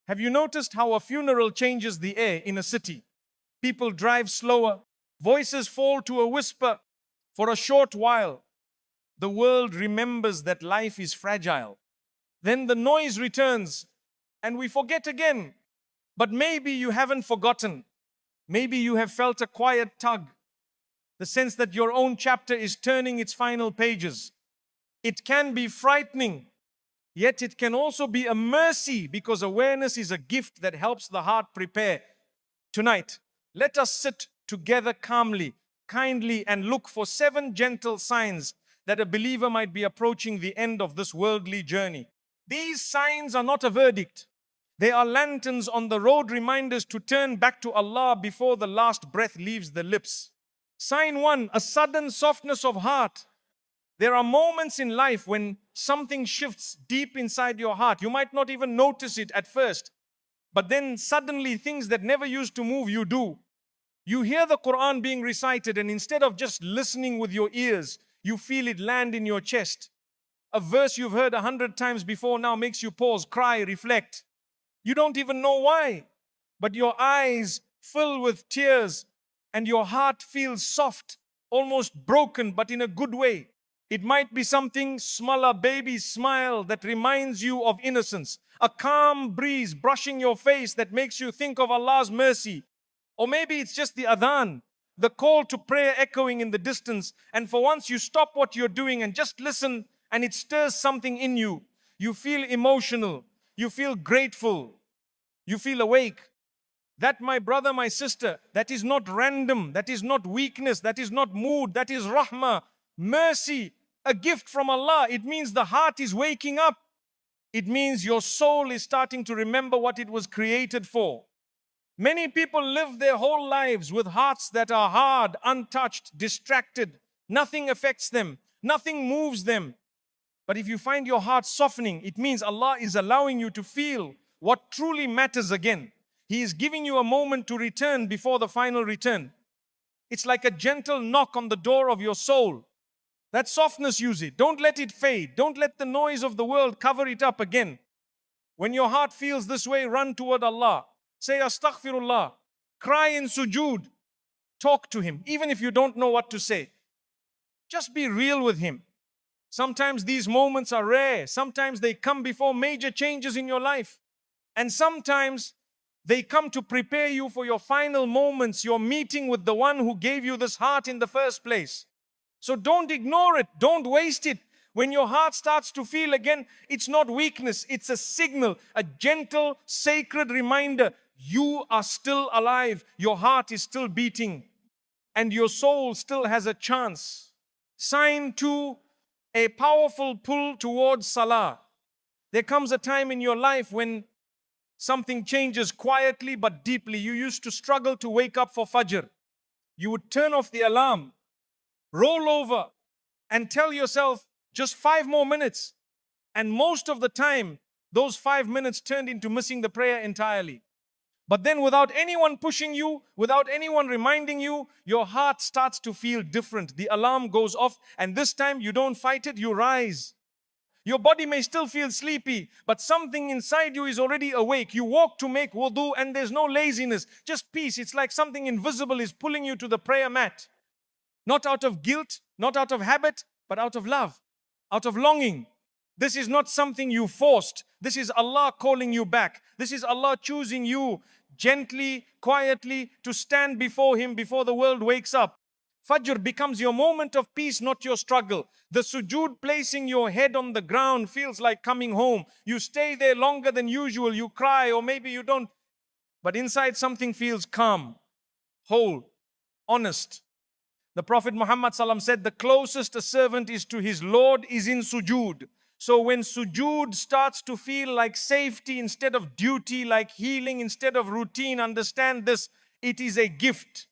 Have you noticed how a funeral changes the air in a city? People drive slower, voices fall to a whisper. For a short while, the world remembers that life is fragile. Then the noise returns and we forget again. But maybe you haven't forgotten. Maybe you have felt a quiet tug, the sense that your own chapter is turning its final pages. It can be frightening, yet it can also be a mercy because awareness is a gift that helps the heart prepare. Tonight, let us sit together calmly, kindly, and look for 7 gentle signs that a believer might be approaching the end of this worldly journey. These signs are not a verdict. They are lanterns on the road, reminders to turn back to Allah before the last breath leaves the lips. Sign 1, a sudden softness of heart. There are moments in life when something shifts deep inside your heart. You might not even notice it at first, but then suddenly things that never used to move you do. You hear the Quran being recited, and instead of just listening with your ears, you feel it land in your chest. A verse you've heard 100 times before now makes you pause, cry, reflect. You don't even know why, but your eyes fill with tears and your heart feels soft, almost broken, but in a good way. It might be something small, a baby's smile that reminds you of innocence, a calm breeze brushing your face that makes you think of Allah's mercy. Or maybe it's just the adhan, the call to prayer echoing in the distance, and for once you stop what you're doing and just listen, and it stirs something in you. You feel emotional, you feel grateful, you feel awake. That, my brother, my sister, that is not random, that is not weakness, that is not mood, that is rahmah, mercy, a gift from Allah. It means the heart is waking up. It means your soul is starting to remember what it was created for. Many people live their whole lives with hearts that are hard, untouched, distracted. Nothing affects them, nothing moves them. But if you find your heart softening, it means Allah is allowing you to feel what truly matters again. He is giving you a moment to return before the final return. It's like a gentle knock on the door of your soul. That softness, use it. Don't let it fade. Don't let the noise of the world cover it up again. When your heart feels this way, run toward Allah. Say astaghfirullah. Cry in sujood. Talk to Him, even if you don't know what to say. Just be real with Him. Sometimes these moments are rare. Sometimes they come before major changes in your life. And sometimes they come to prepare you for your final moments, your meeting with the one who gave you this heart in the first place. So don't ignore it. Don't waste it. When your heart starts to feel again, it's not weakness. It's a signal, a gentle, sacred reminder. You are still alive. Your heart is still beating. And your soul still has a chance. Sign 2, a powerful pull towards salah. There comes a time in your life when something changes quietly but deeply. You used to struggle to wake up for Fajr. You would turn off the alarm, roll over, and tell yourself just 5 more minutes. And most of the time, those 5 minutes turned into missing the prayer entirely. But then without anyone pushing you, without anyone reminding you, your heart starts to feel different. The alarm goes off, and this time you don't fight it, you rise. Your body may still feel sleepy, but something inside you is already awake. You walk to make wudu, and there's no laziness, just peace. It's like something invisible is pulling you to the prayer mat. Not out of guilt, not out of habit, but out of love, out of longing. This is not something you forced. This is Allah calling you back. This is Allah choosing you gently, quietly to stand before Him before the world wakes up. Fajr becomes your moment of peace, not your struggle. The sujood, placing your head on the ground, feels like coming home. You stay there longer than usual. You cry, or maybe you don't. But inside something feels calm, whole, honest. The Prophet Muhammad ﷺ said, the closest a servant is to his Lord is in sujood. So when sujood starts to feel like safety instead of duty, like healing instead of routine, understand this, it is a gift.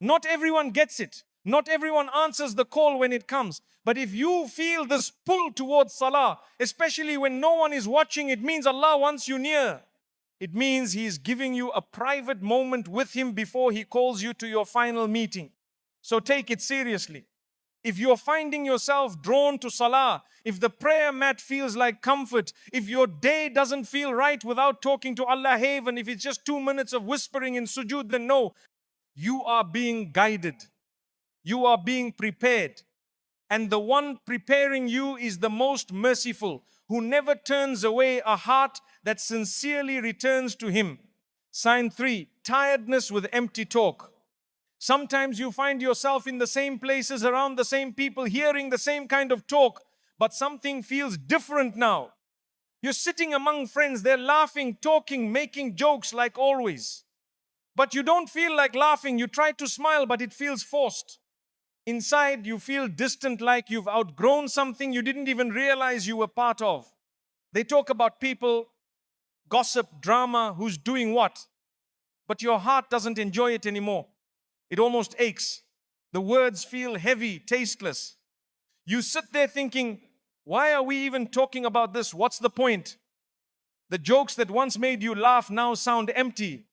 Not everyone gets it. Not everyone answers the call when it comes. But if you feel this pull towards salah, especially when no one is watching, it means Allah wants you near. It means He is giving you a private moment with Him before He calls you to your final meeting. So take it seriously. If you're finding yourself drawn to salah, if the prayer mat feels like comfort, if your day doesn't feel right without talking to Allah Haven, if it's just 2 minutes of whispering in sujood, then no, you are being guided. You are being prepared. And the one preparing you is the most merciful, who never turns away a heart that sincerely returns to Him. Sign 3, tiredness with empty talk. Sometimes you find yourself in the same places, around the same people, hearing the same kind of talk, but something feels different now. You're sitting among friends, they're laughing, talking, making jokes like always. But you don't feel like laughing, you try to smile, but it feels forced. Inside, you feel distant, like you've outgrown something you didn't even realize you were part of. They talk about people, gossip, drama, who's doing what, but your heart doesn't enjoy it anymore. It almost aches. The words feel heavy, tasteless. You sit there thinking, why are we even talking about this? What's the point? The jokes that once made you laugh now sound empty.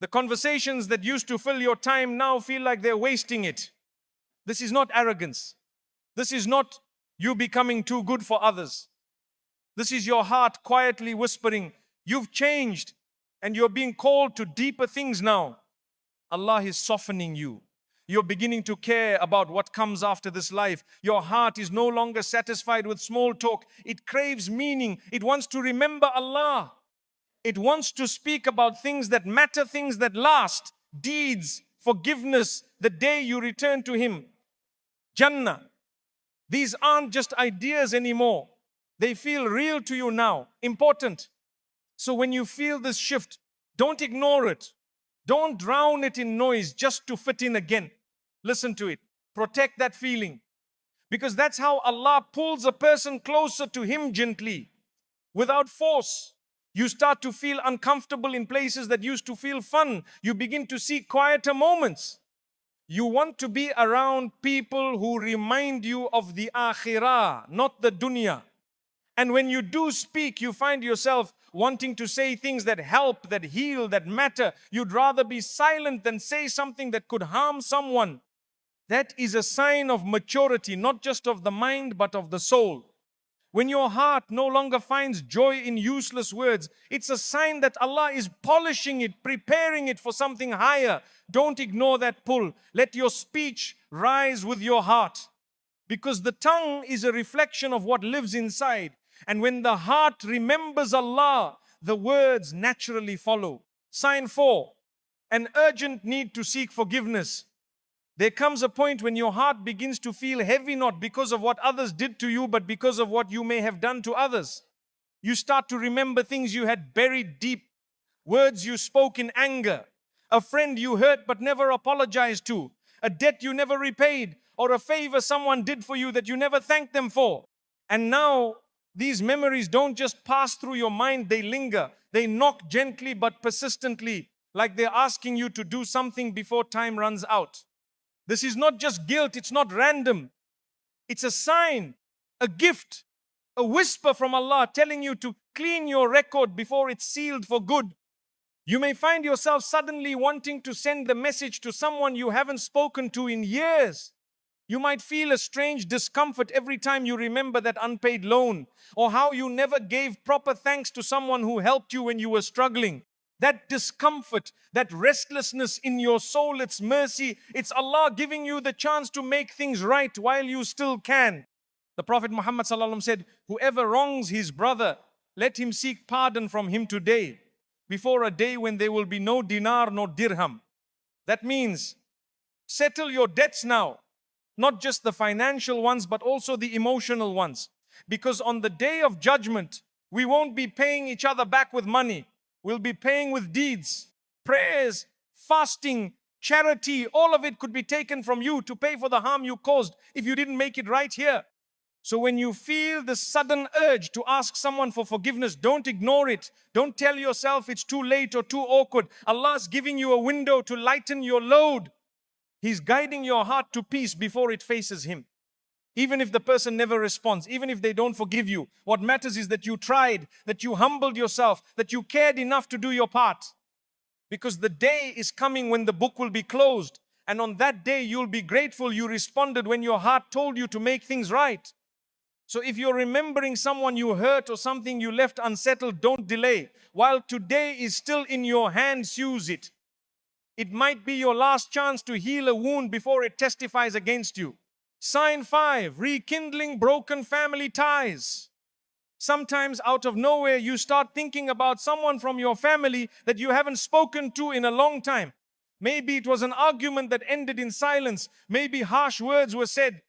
The conversations that used to fill your time now feel like they're wasting it. This is not arrogance. This is not you becoming too good for others. This is your heart quietly whispering, you've changed and you're being called to deeper things now. Allah is softening you. You're beginning to care about what comes after this life. Your heart is no longer satisfied with small talk. It craves meaning. It wants to remember Allah. It wants to speak about things that matter, things that last, deeds, forgiveness, the day you return to Him. Jannah. These aren't just ideas anymore. They feel real to you now, important. So when you feel this shift, don't ignore it. Don't drown it in noise just to fit in again. Listen to it. Protect that feeling. Because that's how Allah pulls a person closer to Him gently, without force. You start to feel uncomfortable in places that used to feel fun. You begin to seek quieter moments. You want to be around people who remind you of the Akhirah, not the dunya. And when you do speak, you find yourself wanting to say things that help, that heal, that matter. You'd rather be silent than say something that could harm someone. That is a sign of maturity, not just of the mind, but of the soul. When your heart no longer finds joy in useless words, it's a sign that Allah is polishing it, preparing it for something higher. Don't ignore that pull. Let your speech rise with your heart. Because the tongue is a reflection of what lives inside. And when the heart remembers Allah, the words naturally follow. Sign 4, an urgent need to seek forgiveness. There comes a point when your heart begins to feel heavy, not because of what others did to you, but because of what you may have done to others. You start to remember things you had buried deep, words you spoke in anger, a friend you hurt but never apologized to, a debt you never repaid, or a favor someone did for you that you never thanked them for. And now, these memories don't just pass through your mind, they linger. They knock gently but persistently, like they're asking you to do something before time runs out. This is not just guilt, it's not random. It's a sign, a gift, a whisper from Allah telling you to clean your record before it's sealed for good. You may find yourself suddenly wanting to send the message to someone you haven't spoken to in years. You might feel a strange discomfort every time you remember that unpaid loan, or how you never gave proper thanks to someone who helped you when you were struggling. That discomfort, that restlessness in your soul, it's mercy. It's Allah giving you the chance to make things right while you still can. The Prophet Muhammad ﷺ said, whoever wrongs his brother, let him seek pardon from him today, before a day when there will be no dinar, no dirham. That means settle your debts now. Not just the financial ones, but also the emotional ones. Because on the day of judgment, we won't be paying each other back with money. We'll be paying with deeds, prayers, fasting, charity. All of it could be taken from you to pay for the harm you caused if you didn't make it right here. So when you feel the sudden urge to ask someone for forgiveness, don't ignore it. Don't tell yourself it's too late or too awkward. Allah's giving you a window to lighten your load. He's guiding your heart to peace before it faces Him. Even if the person never responds, even if they don't forgive you, what matters is that you tried, that you humbled yourself, that you cared enough to do your part. Because the day is coming when the book will be closed And on that day, you'll be grateful you responded when your heart told you to make things right. So if you're remembering someone you hurt or something you left unsettled, don't delay. While today is still in your hands, use it. It might be your last chance to heal a wound before it testifies against you. Sign 5, rekindling broken family ties. Sometimes out of nowhere, you start thinking about someone from your family that you haven't spoken to in a long time. Maybe it was an argument that ended in silence. Maybe harsh words were said.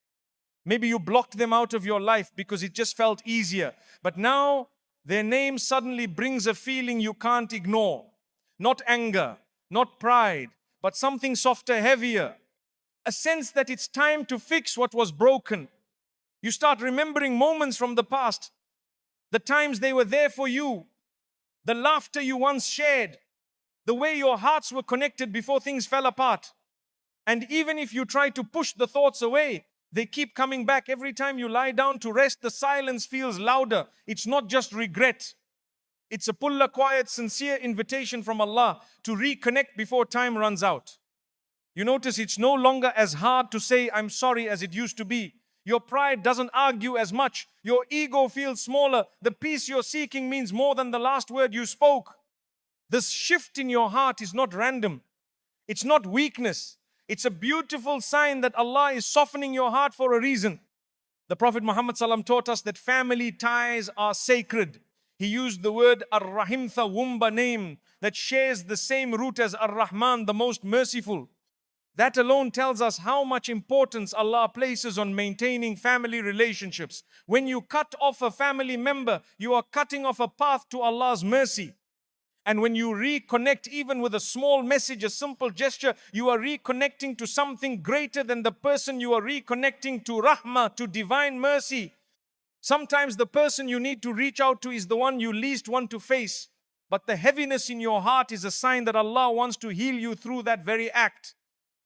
Maybe you blocked them out of your life because it just felt easier. But now their name suddenly brings a feeling you can't ignore. Not anger, not pride, but something softer, heavier. A sense that it's time to fix what was broken. You start remembering moments from the past, the times they were there for you, the laughter you once shared, the way your hearts were connected before things fell apart. And even if you try to push the thoughts away, they keep coming back. Every time you lie down to rest, the silence feels louder. It's not just regret. It's a quiet, sincere invitation from Allah to reconnect before time runs out. You notice it's no longer as hard to say, I'm sorry, as it used to be. Your pride doesn't argue as much. Your ego feels smaller. The peace you're seeking means more than the last word you spoke. This shift in your heart is not random. It's not weakness. It's a beautiful sign that Allah is softening your heart for a reason. The Prophet Muhammad ﷺ taught us that family ties are sacred. He used the word Ar-Rahim, the Wumba name that shares the same root as Ar-Rahman, the most merciful. That alone tells us how much importance Allah places on maintaining family relationships. When you cut off a family member, you are cutting off a path to Allah's mercy. And when you reconnect, even with a small message, a simple gesture, you are reconnecting to something greater than the person. You are reconnecting to rahmah, to divine mercy. Sometimes the person you need to reach out to is the one you least want to face. But the heaviness in your heart is a sign that Allah wants to heal you through that very act.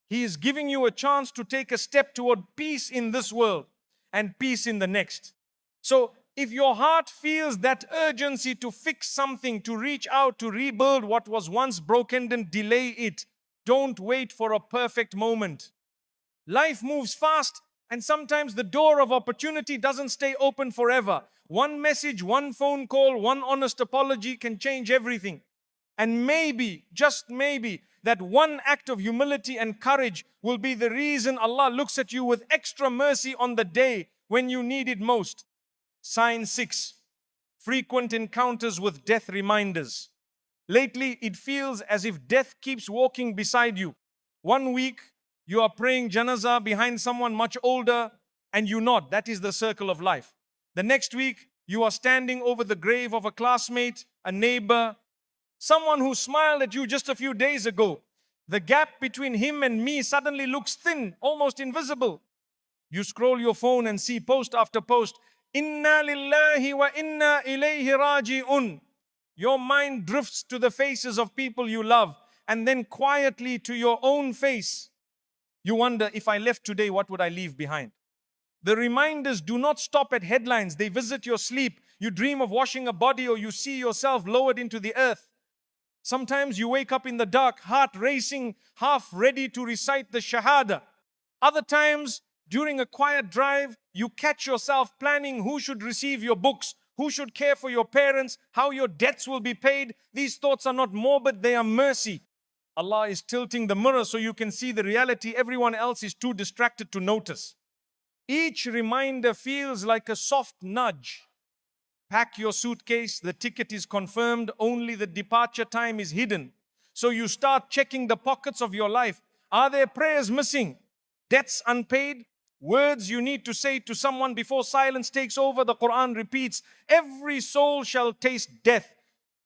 He is giving you a chance to take a step toward peace in this world and peace in the next. So if your heart feels that urgency to fix something, to reach out, to rebuild what was once broken, then delay it. Don't wait for a perfect moment. Life moves fast, and sometimes the door of opportunity doesn't stay open forever. One message, one phone call, one honest apology can change everything. And maybe, just maybe, that one act of humility and courage will be the reason Allah looks at you with extra mercy on the day when you need it most. Sign 6, frequent encounters with death reminders. Lately, it feels as if death keeps walking beside you. One week, you are praying janazah behind someone much older, and you nod. That is the circle of life. The next week, you are standing over the grave of a classmate, a neighbor, someone who smiled at you just a few days ago. The gap between him and me suddenly looks thin, almost invisible. You scroll your phone and see post after post, Inna lillahi wa inna ilayhi raji'un. Your mind drifts to the faces of people you love and then quietly to your own face. You wonder, if I left today, what would I leave behind? The reminders do not stop at headlines. They visit your sleep. You dream of washing a body, or you see yourself lowered into the earth. Sometimes you wake up in the dark, heart racing, half ready to recite the Shahada. Other times, during a quiet drive, you catch yourself planning who should receive your books, who should care for your parents, how your debts will be paid. These thoughts are not morbid, they are mercy. Allah is tilting the mirror so you can see the reality everyone else is too distracted to notice. Each reminder feels like a soft nudge. Pack your suitcase, the ticket is confirmed, only the departure time is hidden. So you start checking the pockets of your life. Are there prayers missing? Debts unpaid? Words you need to say to someone before silence takes over? The Quran repeats, every soul shall taste death.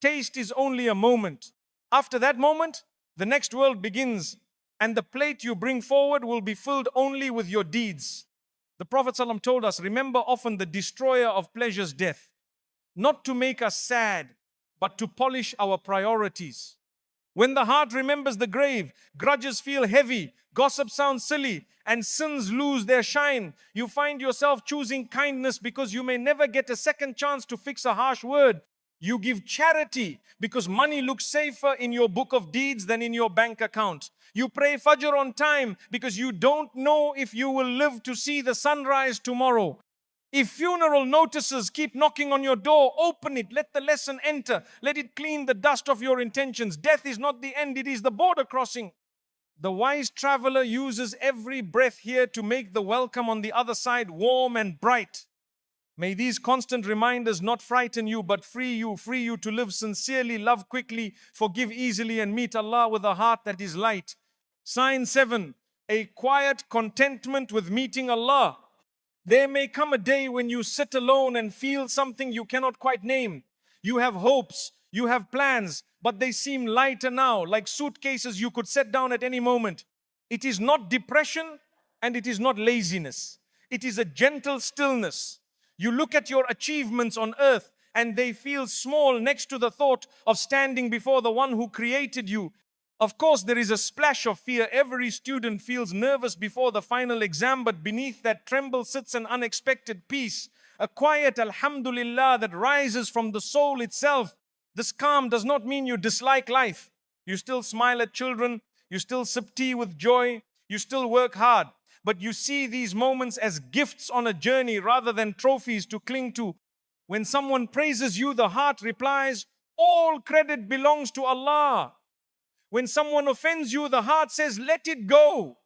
Taste is only a moment. After that moment, the next world begins, and the plate you bring forward will be filled only with your deeds. The Prophet ﷺ told us, remember often the destroyer of pleasure's death, not to make us sad, but to polish our priorities. When the heart remembers the grave, grudges feel heavy, gossip sounds silly, and sins lose their shine. You find yourself choosing kindness because you may never get a second chance to fix a harsh word. You give charity because money looks safer in your book of deeds than in your bank account. You pray Fajr on time because you don't know if you will live to see the sunrise tomorrow. If funeral notices keep knocking on your door, open it. Let the lesson enter. Let it clean the dust of your intentions. Death is not the end, it is the border crossing. The wise traveler uses every breath here to make the welcome on the other side warm and bright. May these constant reminders not frighten you, but free you to live sincerely, love quickly, forgive easily, and meet Allah with a heart that is light. Sign 7, a quiet contentment with meeting Allah. There may come a day when you sit alone and feel something you cannot quite name. You have hopes, you have plans, but they seem lighter now, like suitcases you could set down at any moment. It is not depression and it is not laziness. It is a gentle stillness. You look at your achievements on earth and they feel small next to the thought of standing before the one who created you. Of course, there is a splash of fear. Every student feels nervous before the final exam, but beneath that tremble sits an unexpected peace, a quiet alhamdulillah that rises from the soul itself. This calm does not mean you dislike life. You still smile at children, you still sip tea with joy, you still work hard. But you see these moments as gifts on a journey rather than trophies to cling to. When someone praises you, the heart replies, all credit belongs to Allah. When someone offends you, the heart says, let it go.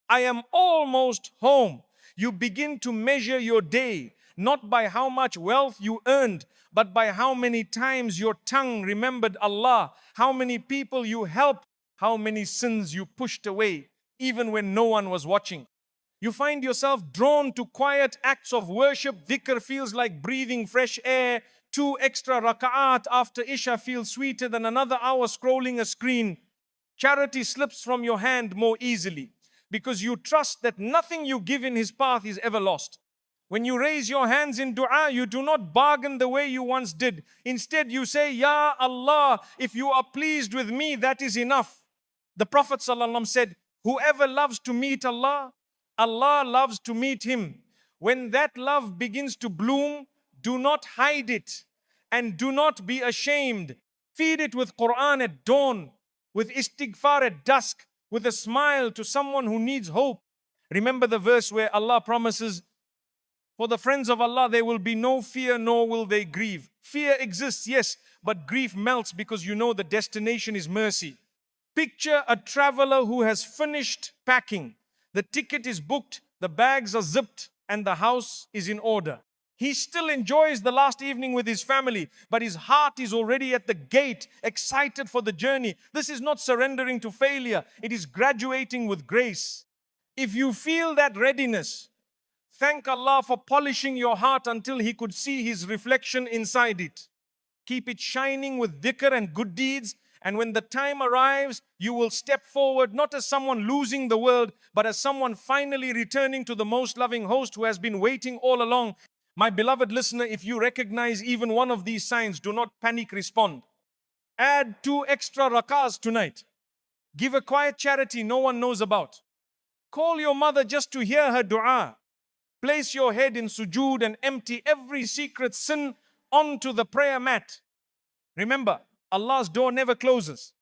I am almost home. You begin to measure your day, not by how much wealth you earned, but by how many times your tongue remembered Allah, how many people you helped, how many sins you pushed away, even when no one was watching. You find yourself drawn to quiet acts of worship. Dhikr feels like breathing fresh air. 2 extra raka'at after Isha feels sweeter than another hour scrolling a screen. Charity slips from your hand more easily because you trust that nothing you give in His path is ever lost. When you raise your hands in dua, you do not bargain the way you once did. Instead, you say, Ya Allah, if you are pleased with me, that is enough. The Prophet ﷺ said, whoever loves to meet Allah, Allah loves to meet him. When that love begins to bloom, do not hide it and do not be ashamed. Feed it with Quran at dawn, with istighfar at dusk, with a smile to someone who needs hope. Remember the verse where Allah promises, for the friends of Allah there will be no fear nor will they grieve. Fear exists, yes, but grief melts because you know the destination is mercy. Picture a traveler who has finished packing. The ticket is booked, the bags are zipped, and the house is in order. He still enjoys the last evening with his family, but his heart is already at the gate, excited for the journey. This is not surrendering to failure, it is graduating with grace. If you feel that readiness, thank Allah for polishing your heart until He could see His reflection inside it. Keep it shining with dhikr and good deeds, and when the time arrives, you will step forward not as someone losing the world, but as someone finally returning to the most loving host who has been waiting all along. My beloved listener, if you recognize even one of these signs, do not panic, respond. Add 2 extra rakahs tonight. Give a quiet charity no one knows about. Call your mother just to hear her dua. Place your head in sujood and empty every secret sin onto the prayer mat. Remember, Allah's door never closes.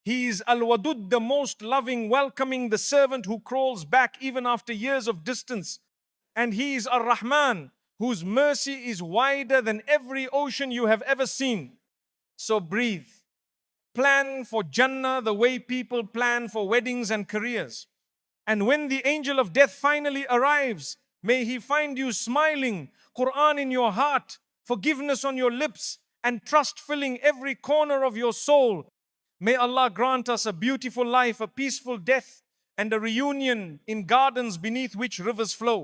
He is Al-Wadud, the most loving, welcoming, the servant who crawls back even after years of distance. And He is Ar-Rahman, whose mercy is wider than every ocean you have ever seen. So breathe. Plan for Jannah the way people plan for weddings and careers. And when the angel of death finally arrives, may he find you smiling, Quran in your heart, forgiveness on your lips, and trust filling every corner of your soul. May Allah grant us a beautiful life, a peaceful death, and a reunion in gardens beneath which rivers flow.